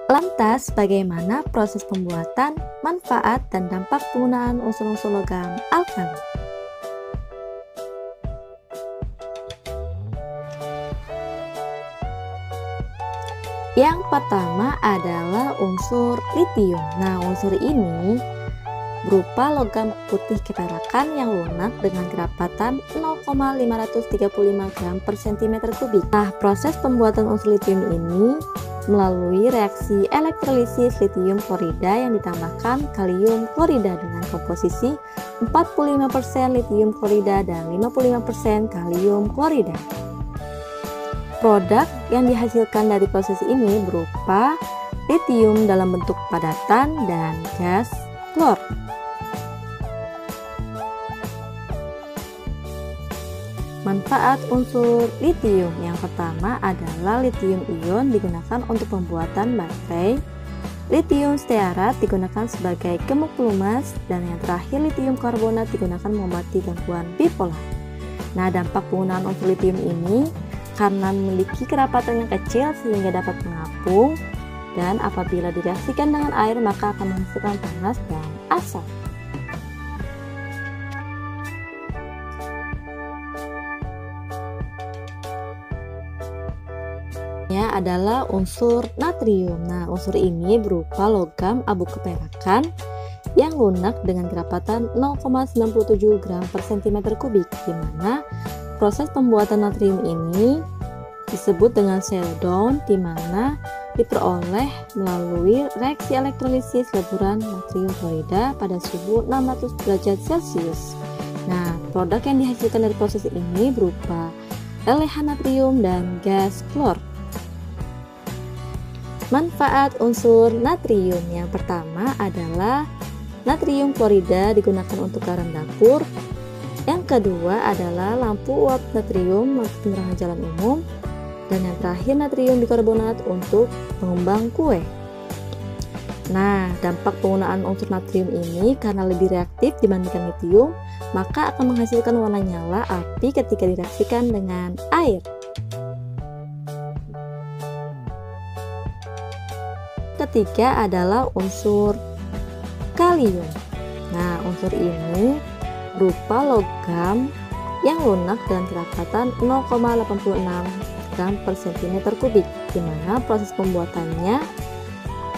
Lantas, bagaimana proses pembuatan, manfaat, dan dampak penggunaan unsur-unsur logam alkali? Yang pertama adalah unsur litium. Nah, unsur ini berupa logam putih keperakan yang lunak dengan kerapatan 0,535 gram per cm kubik. Nah, proses pembuatan unsur litium ini melalui reaksi elektrolisis litium klorida yang ditambahkan kalium klorida dengan komposisi 45% litium klorida dan 55% kalium klorida. Produk yang dihasilkan dari proses ini berupa litium dalam bentuk padatan dan gas klor. Manfaat unsur litium yang pertama adalah litium ion digunakan untuk pembuatan baterai, litium stearat digunakan sebagai gemuk pelumas, dan yang terakhir litium karbonat digunakan mengobati gangguan bipolar. Nah, dampak penggunaan unsur litium ini karena memiliki kerapatan yang kecil sehingga dapat mengapung, dan apabila direaksikan dengan air maka akan menghasilkan panas dan asap. Adalah unsur natrium. Nah, unsur ini berupa logam abu keperakan yang lunak dengan kerapatan 0,97 gram per cm kubik, di mana proses pembuatan natrium ini disebut dengan shutdown, di mana diperoleh melalui reaksi elektrolisis leburan natrium klorida pada suhu 600 derajat Celcius. Nah, produk yang dihasilkan dari proses ini berupa lelehan natrium dan gas klor. Manfaat unsur natrium yang pertama adalah natrium klorida digunakan untuk garam dapur. Yang kedua adalah lampu uap natrium untuk penerangan jalan umum. Dan yang terakhir natrium bikarbonat untuk pengembang kue. Nah, dampak penggunaan unsur natrium ini karena lebih reaktif dibandingkan litium, maka akan menghasilkan warna nyala api ketika direaksikan dengan air. Ketiga adalah unsur kalium. Nah, unsur ini berupa logam yang lunak dengan kerapatan 0,86 gram per cm kubik, di mana proses pembuatannya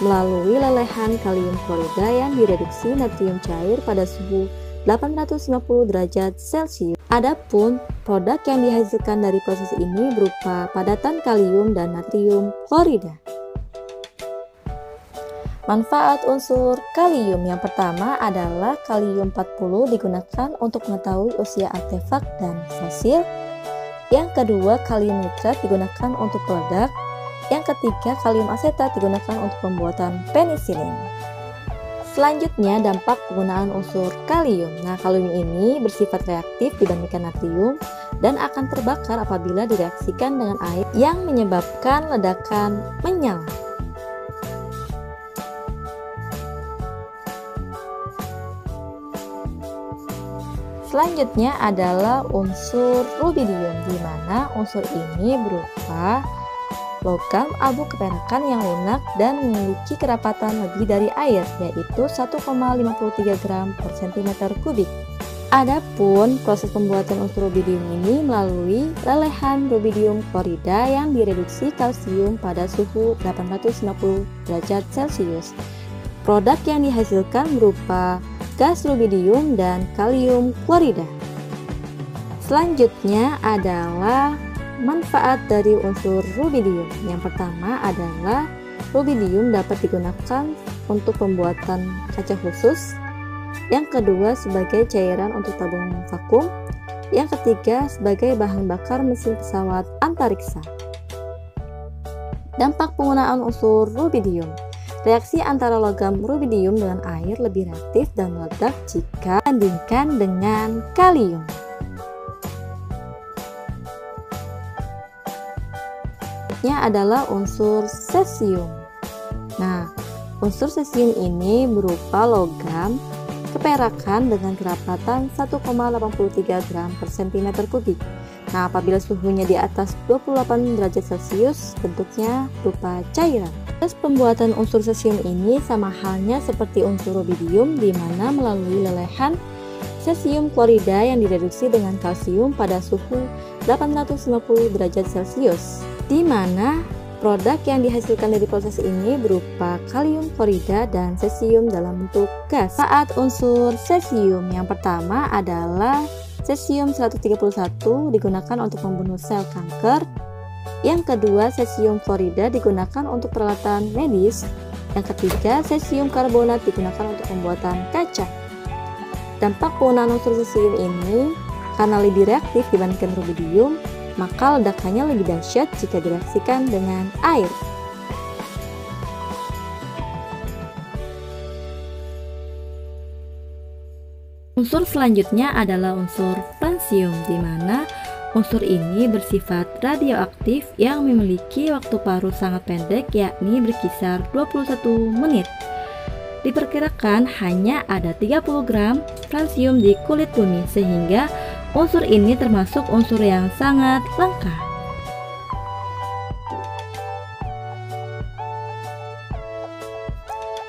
melalui lelehan kalium klorida yang direduksi natrium cair pada suhu 850 derajat Celcius. Adapun produk yang dihasilkan dari proses ini berupa padatan kalium dan natrium klorida. Manfaat unsur kalium yang pertama adalah kalium 40 digunakan untuk mengetahui usia artefak dan fosil. Yang kedua, kalium nitrat digunakan untuk peledak. Yang ketiga, kalium asetat digunakan untuk pembuatan penisilin. Selanjutnya, dampak penggunaan unsur kalium. Nah, kalium ini bersifat reaktif dibandingkan natrium dan akan terbakar apabila direaksikan dengan air yang menyebabkan ledakan menyala. Selanjutnya adalah unsur rubidium, di mana unsur ini berupa logam abu keperakan yang lunak dan memiliki kerapatan lebih dari air, yaitu 1,53 gram per cm kubik. Adapun proses pembuatan unsur rubidium ini melalui lelehan rubidium klorida yang direduksi kalsium pada suhu 850 derajat Celcius. Produk yang dihasilkan berupa gas rubidium dan kalium klorida. Selanjutnya adalah manfaat dari unsur rubidium. Yang pertama adalah rubidium dapat digunakan untuk pembuatan kaca khusus. Yang kedua sebagai cairan untuk tabung vakum. Yang ketiga sebagai bahan bakar mesin pesawat antariksa. Dampak penggunaan unsur rubidium. Reaksi antara logam rubidium dengan air lebih reaktif dan meledak jika dibandingkan dengan kalium. Selanjutnya adalah unsur cesium. Nah, unsur cesium ini berupa logam keperakan dengan kerapatan 1,83 gram per cm kubik. Nah, apabila suhunya di atas 28 derajat Celcius, bentuknya berupa cairan. Proses pembuatan unsur cesium ini sama halnya seperti unsur rubidium, di mana melalui lelehan cesium klorida yang direduksi dengan kalsium pada suhu 850 derajat Celcius, di mana produk yang dihasilkan dari proses ini berupa kalium klorida dan cesium dalam bentuk gas. Saat unsur cesium yang pertama adalah cesium 131 digunakan untuk membunuh sel kanker. Yang kedua, cesium klorida digunakan untuk peralatan medis. Yang ketiga, cesium karbonat digunakan untuk pembuatan kaca. Dampak penggunaan unsur cesium ini karena lebih reaktif dibandingkan rubidium, maka ledakannya lebih dahsyat jika direaksikan dengan air. Unsur selanjutnya adalah unsur fransium, di mana unsur ini bersifat radioaktif yang memiliki waktu paruh sangat pendek, yakni berkisar 21 menit. Diperkirakan hanya ada 30 gram fransium di kulit bumi, sehingga unsur ini termasuk unsur yang sangat langka.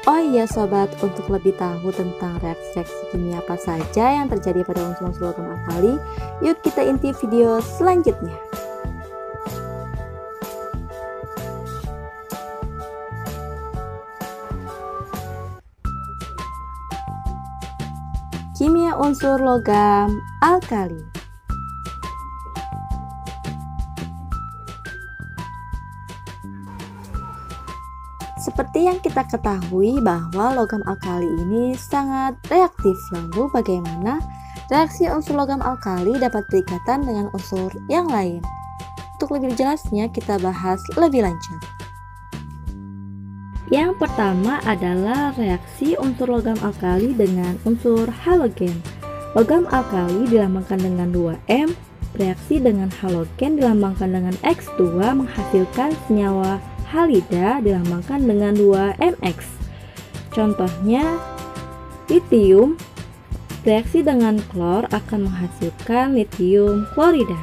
Oh iya sobat, untuk lebih tahu tentang reaksi-reaksi kimia apa saja yang terjadi pada unsur-unsur logam alkali, yuk kita intip video selanjutnya. Kimia unsur logam alkali. Seperti yang kita ketahui bahwa logam alkali ini sangat reaktif. Lalu bagaimana reaksi unsur logam alkali dapat berikatan dengan unsur yang lain? Untuk lebih jelasnya kita bahas lebih lanjut. Yang pertama adalah reaksi unsur logam alkali dengan unsur halogen. Logam alkali dilambangkan dengan 2M, bereaksi dengan halogen dilambangkan dengan X2 menghasilkan senyawa halida dilambangkan dengan 2MX. Contohnya, litium bereaksi dengan klor akan menghasilkan litium klorida.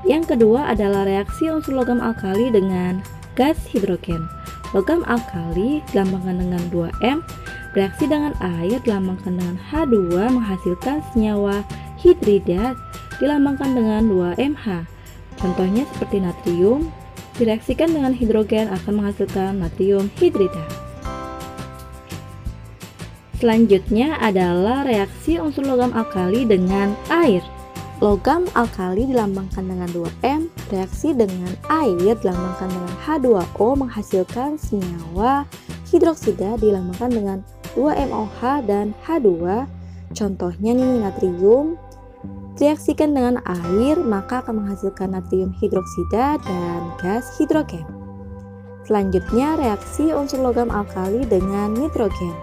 Yang kedua adalah reaksi unsur logam alkali dengan gas hidrogen. Logam alkali dilambangkan dengan 2M, bereaksi dengan air dilambangkan dengan H2 menghasilkan senyawa hidrida dilambangkan dengan 2MH. Contohnya seperti natrium, direaksikan dengan hidrogen akan menghasilkan natrium hidrida. Selanjutnya adalah reaksi unsur logam alkali dengan air. Logam alkali dilambangkan dengan 2M, reaksi dengan air dilambangkan dengan H2O menghasilkan senyawa hidroksida dilambangkan dengan 2MOH dan H2. Contohnya nih natrium, direaksikan dengan air maka akan menghasilkan natrium hidroksida dan gas hidrogen. Selanjutnya reaksi unsur logam alkali dengan nitrogen.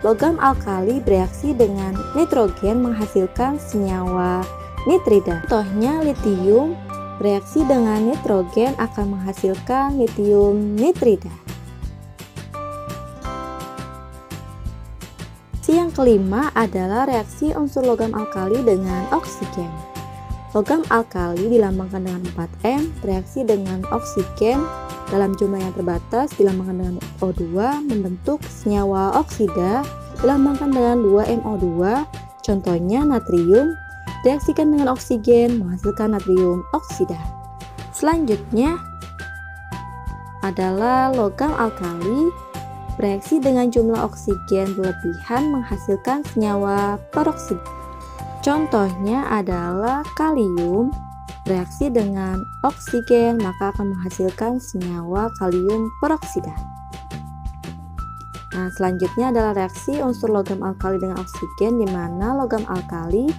Logam alkali bereaksi dengan nitrogen menghasilkan senyawa nitrida. Contohnya litium bereaksi dengan nitrogen akan menghasilkan litium nitrida. Yang kelima adalah reaksi unsur logam alkali dengan oksigen. Logam alkali dilambangkan dengan 4M, bereaksi dengan oksigen dalam jumlah yang terbatas dilambangkan dengan O2 membentuk senyawa oksida dilambangkan dengan 2MO2. Contohnya natrium reaksikan dengan oksigen menghasilkan natrium oksida. Selanjutnya adalah logam alkali bereaksi dengan jumlah oksigen berlebihan menghasilkan senyawa peroksida. Contohnya adalah kalium bereaksi dengan oksigen maka akan menghasilkan senyawa kalium peroksida. Nah, selanjutnya adalah reaksi unsur logam alkali dengan oksigen, di mana logam alkali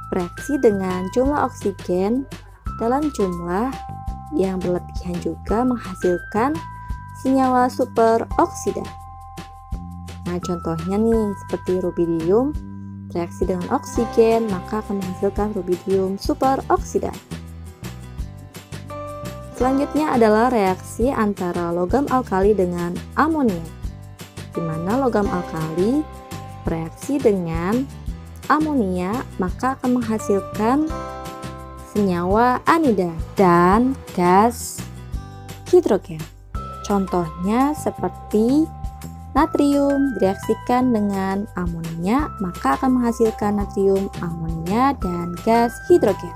bereaksi dengan jumlah oksigen dalam jumlah yang berlebihan juga menghasilkan senyawa superoksida. Nah, contohnya nih seperti rubidium reaksi dengan oksigen maka akan menghasilkan rubidium superoksida. Selanjutnya adalah reaksi antara logam alkali dengan amonia, di mana logam alkali bereaksi dengan amonia maka akan menghasilkan senyawa anida dan gas hidrogen. Contohnya seperti natrium direaksikan dengan amonia, maka akan menghasilkan natrium, amonia, dan gas hidrogen.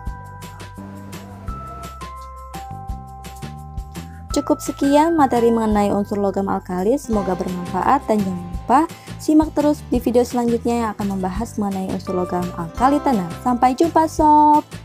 Cukup sekian materi mengenai unsur logam alkali, semoga bermanfaat dan jangan lupa simak terus di video selanjutnya yang akan membahas mengenai unsur logam alkali tanah. Sampai jumpa sob!